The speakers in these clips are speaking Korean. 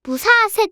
무사셋.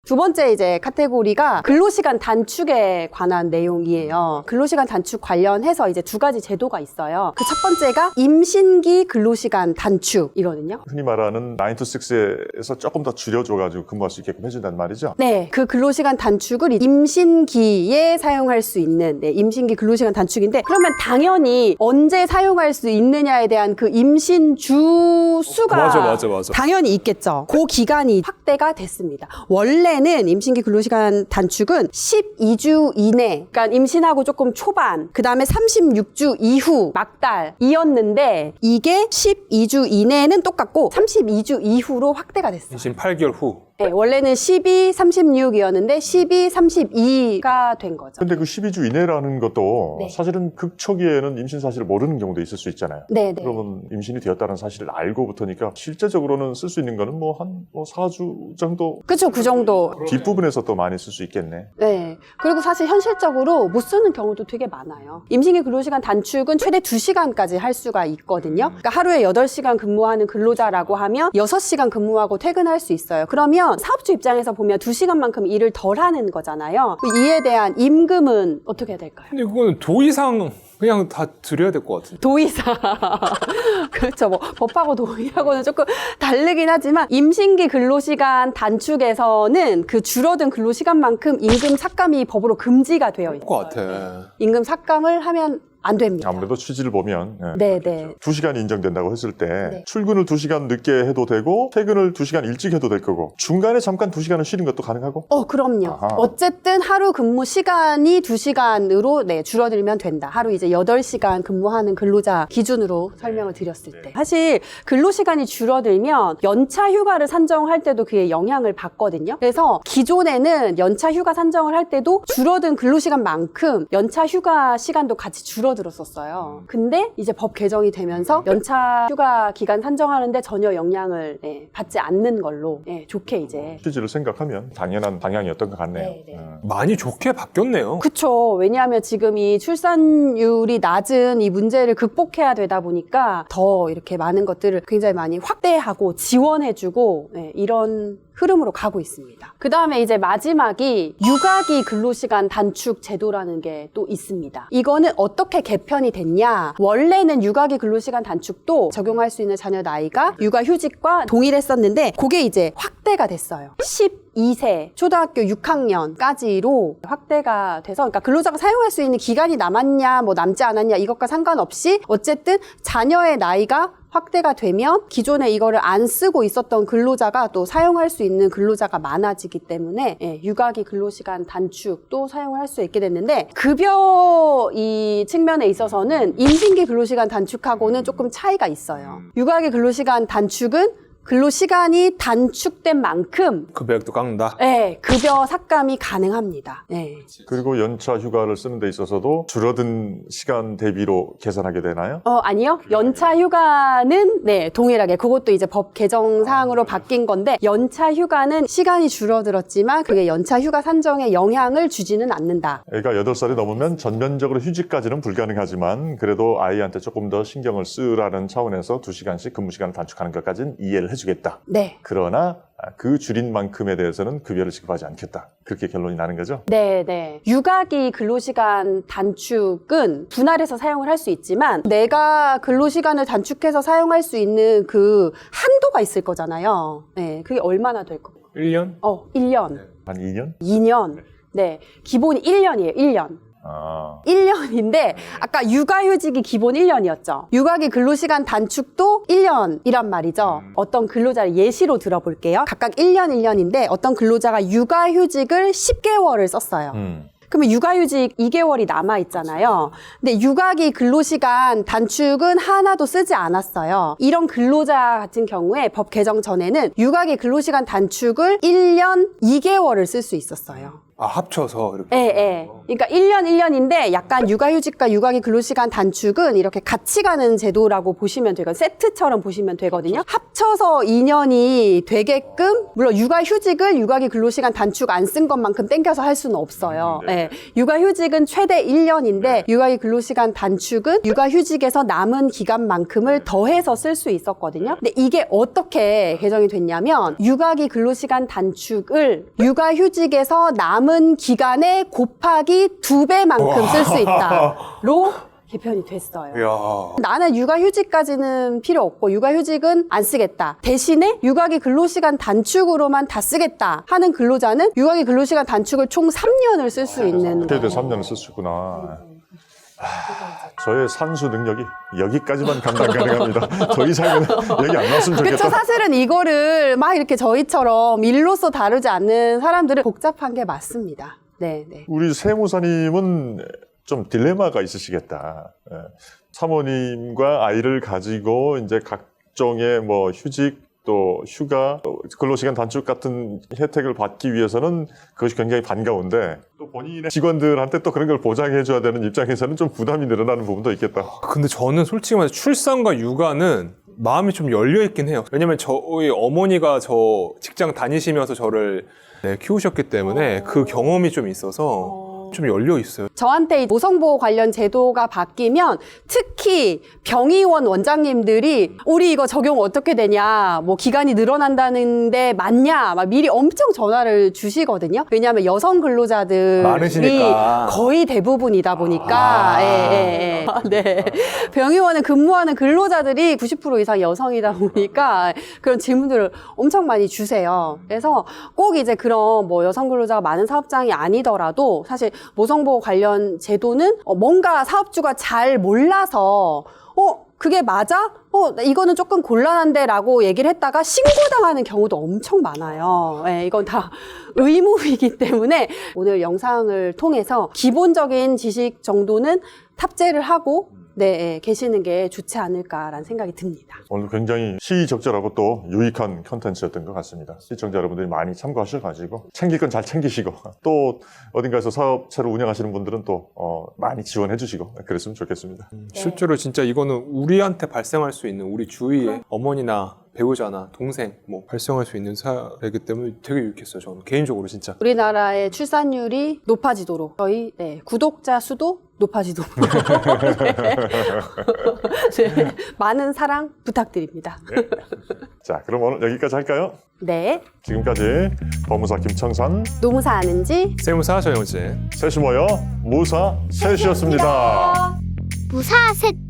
두 번째 이제 카테고리가 근로시간 단축에 관한 내용이에요. 근로시간 단축 관련해서 이제 두 가지 제도가 있어요. 그 첫 번째가 임신기 근로시간 단축이거든요. 흔히 말하는 9 to 6에서 조금 더 줄여줘가지고 근무할 수 있게끔 해준다는 말이죠. 네, 그 근로시간 단축을 임신기에 사용할 수 있는 임신기 근로시간 단축인데, 그러면 당연히 언제 사용할 수 있느냐에 대한 그 임신 주 수가 맞아. 당연히 있겠죠. 그 기간이 확대가 됐습니다. 원래는 임신기 근로시간 단축은 12주 이내, 그러니까 임신하고 조금 초반, 그 다음에 36주 이후 막달이었는데, 이게 12주 이내는 똑같고 32주 이후로 확대가 됐어요. 임신 8개월 후. 네, 원래는 12, 36이었는데 12, 32가 된 거죠. 근데 그 12주 이내라는 것도 네. 사실은 극초기에는 임신 사실을 모르는 경우도 있을 수 있잖아요. 네. 그러면 임신이 되었다는 사실을 알고부터니까 실제적으로는 쓸 수 있는 거는 한 4주 정도? 그쵸, 그 정도. 뒷부분에서 또 많이 쓸 수 있겠네. 네. 그리고 사실 현실적으로 못 쓰는 경우도 되게 많아요. 임신기 근로시간 단축은 최대 2시간까지 할 수가 있거든요. 그러니까 하루에 8시간 근무하는 근로자라고 하면 6시간 근무하고 퇴근할 수 있어요. 그러면 사업주 입장에서 보면 2시간만큼 일을 덜 하는 거잖아요. 이에 대한 임금은 어떻게 해야 될까요? 근데 그거는 도의상 그냥 다 드려야 될 것 같은데. 도의사. 그렇죠. 뭐, 법하고 도의하고는 조금 다르긴 하지만, 임신기 근로시간 단축에서는 그 줄어든 근로시간만큼 임금 삭감이 법으로 금지가 되어 있어요. 것 같아. 임금 삭감을 하면 안 됩니다. 아무래도 취지를 보면 네. 2시간이 인정된다고 했을 때 네. 출근을 2시간 늦게 해도 되고 퇴근을 2시간 일찍 해도 될 거고 중간에 잠깐 2시간을 쉬는 것도 가능하고? 그럼요. 아하. 어쨌든 하루 근무 시간이 2시간으로 줄어들면 된다. 하루 이제 8시간 근무하는 근로자 기준으로 설명을 드렸을 때. 사실 근로시간이 줄어들면 연차 휴가를 산정할 때도 그게 영향을 받거든요. 그래서 기존에는 연차 휴가 산정을 할 때도 줄어든 근로시간만큼 연차 휴가 시간도 같이 줄어들었었어요. 근데 이제 법 개정이 되면서 연차 휴가 기간 산정하는데 전혀 영향을 받지 않는 걸로 좋게 이제. 취지를 생각하면 당연한 방향이었던 것 같네요. 네. 많이 좋게 바뀌었네요. 그쵸. 왜냐하면 지금 이 출산율이 낮은 이 문제를 극복해야 되다 보니까 더 이렇게 많은 것들을 굉장히 많이 확대하고 지원해주고 이런 흐름으로 가고 있습니다. 그 다음에 이제 마지막이 육아기 근로시간 단축 제도라는 게 또 있습니다. 이거는 어떻게 개편이 됐냐? 원래는 육아기 근로시간 단축도 적용할 수 있는 자녀 나이가 육아휴직과 동일했었는데 그게 이제 확대가 됐어요. 12세, 초등학교 6학년까지로 확대가 돼서, 그러니까 근로자가 사용할 수 있는 기간이 남았냐, 뭐 남지 않았냐, 이것과 상관없이 어쨌든 자녀의 나이가 확대가 되면 기존에 이거를 안 쓰고 있었던 근로자가 또 사용할 수 있는 근로자가 많아지기 때문에 육아기 근로시간 단축도 사용을 할 수 있게 됐는데, 급여 이 측면에 있어서는 임신기 근로시간 단축하고는 조금 차이가 있어요. 육아기 근로시간 단축은 근로시간이 단축된 만큼 급여액도 깎는다. 급여 삭감이 가능합니다. 그리고 연차 휴가를 쓰는 데 있어서도 줄어든 시간 대비로 계산하게 되나요? 아니요. 연차 휴가는 동일하게 그것도 이제 법 개정 사항으로 바뀐 건데, 연차 휴가는 시간이 줄어들었지만 그게 연차 휴가 산정에 영향을 주지는 않는다. 애가 8살이 넘으면 전면적으로 휴직까지는 불가능하지만 그래도 아이한테 조금 더 신경을 쓰라는 차원에서 2시간씩 근무 시간을 단축하는 것까지는 이해를 해주겠다. 네. 그러나 그 줄인 만큼에 대해서는 급여를 지급하지 않겠다. 그렇게 결론이 나는 거죠? 네. 육아기 근로시간 단축은 분할해서 사용을 할 수 있지만, 내가 근로시간을 단축해서 사용할 수 있는 그 한도가 있을 거잖아요. 그게 얼마나 될 거예요? 1년? 1년. 한 2년? 2년. 기본이 1년이에요, 1년. 1년인데 아까 육아휴직이 기본 1년이었죠. 육아기 근로시간 단축도 1년이란 말이죠. 어떤 근로자를 예시로 들어볼게요. 각각 1년인데 어떤 근로자가 육아휴직을 10개월을 썼어요. 그러면 육아휴직 2개월이 남아있잖아요. 근데 육아기 근로시간 단축은 하나도 쓰지 않았어요. 이런 근로자 같은 경우에 법 개정 전에는 육아기 근로시간 단축을 1년 2개월을 쓸 수 있었어요. 아, 합쳐서 이렇게. 예, 예. 그러니까 1년 1년인데 약간 육아휴직과 육아기 근로시간 단축은 이렇게 같이 가는 제도라고 보시면 되고 세트처럼 보시면 되거든요. 합쳐서 2년이 되게끔 물론 육아휴직을 육아기 근로시간 단축 안 쓴 것만큼 땡겨서 할 수는 없어요. 예. 육아휴직은 최대 1년인데 육아기 근로시간 단축은 육아휴직에서 남은 기간만큼을 더해서 쓸 수 있었거든요. 근데 이게 어떻게 개정이 됐냐면 육아기 근로시간 단축을 육아휴직에서 남은 기간에 곱하기 2배만큼 쓸 수 있다로 개편이 됐어요. 이야. 나는 육아휴직까지는 필요 없고 육아휴직은 안 쓰겠다. 대신에 육아기 근로시간 단축으로만 다 쓰겠다 하는 근로자는 육아기 근로시간 단축을 총 3년을 쓸 수 있는 최대 거예요. 3년을 쓸 수 있구나. 저의 산수 능력이 여기까지만 감당 가능합니다. 더 이상은 얘기 안 나왔으면 좋겠다. 그쵸. 사실은 이거를 막 이렇게 저희처럼 일로서 다루지 않는 사람들은 복잡한 게 맞습니다. 네, 네. 우리 세무사님은 좀 딜레마가 있으시겠다. 예. 사모님과 아이를 가지고 이제 각종의 뭐 휴직 또 휴가, 근로시간 단축 같은 혜택을 받기 위해서는 그것이 굉장히 반가운데 또 본인의 직원들한테 또 그런 걸 보장해줘야 되는 입장에서는 좀 부담이 늘어나는 부분도 있겠다. 근데 저는 솔직히 말해서 출산과 육아는 마음이 좀 열려있긴 해요. 왜냐면 저희 어머니가 저 직장 다니시면서 저를 키우셨기 때문에 그 경험이 좀 있어서 좀 열려있어요. 저한테 모성보호 관련 제도가 바뀌면 특히 병의원 원장님들이 우리 이거 적용 어떻게 되냐, 뭐 기간이 늘어난다는데 맞냐, 막 미리 엄청 전화를 주시거든요. 왜냐하면 여성 근로자들이 많으시니까. 거의 대부분이다 보니까. 네. 병의원에 근무하는 근로자들이 90% 이상 여성이다 보니까 그런 질문들을 엄청 많이 주세요. 그래서 꼭 이제 그런 뭐 여성 근로자가 많은 사업장이 아니더라도 사실 모성보호 관련 제도는 뭔가 사업주가 잘 몰라서 그게 맞아? 이거는 조금 곤란한데 라고 얘기를 했다가 신고당하는 경우도 엄청 많아요. 네, 이건 다 의무이기 때문에 오늘 영상을 통해서 기본적인 지식 정도는 탑재를 하고 계시는 게 좋지 않을까라는 생각이 듭니다. 오늘 굉장히 시의적절하고 또 유익한 컨텐츠였던 것 같습니다. 시청자 여러분들이 많이 참고하셔가지고 챙길 건 잘 챙기시고 또 어딘가에서 사업체를 운영하시는 분들은 또 많이 지원해 주시고 그랬으면 좋겠습니다. 실제로 진짜 이거는 우리한테 발생할 수 있는 우리 주위에 어머니나 배우자나 동생 뭐 발생할 수 있는 사례이기 때문에 되게 유익했어요. 저는 개인적으로 진짜. 우리나라의 출산율이 높아지도록 저희 구독자 수도 높아지도록 네, 많은 사랑 부탁드립니다. 자, 그럼 오늘 여기까지 할까요? 네, 지금까지 법무사 김청산, 노무사 아는지 세무사 전영진. 셋이 모여 무사 셋이었습니다. 무사셋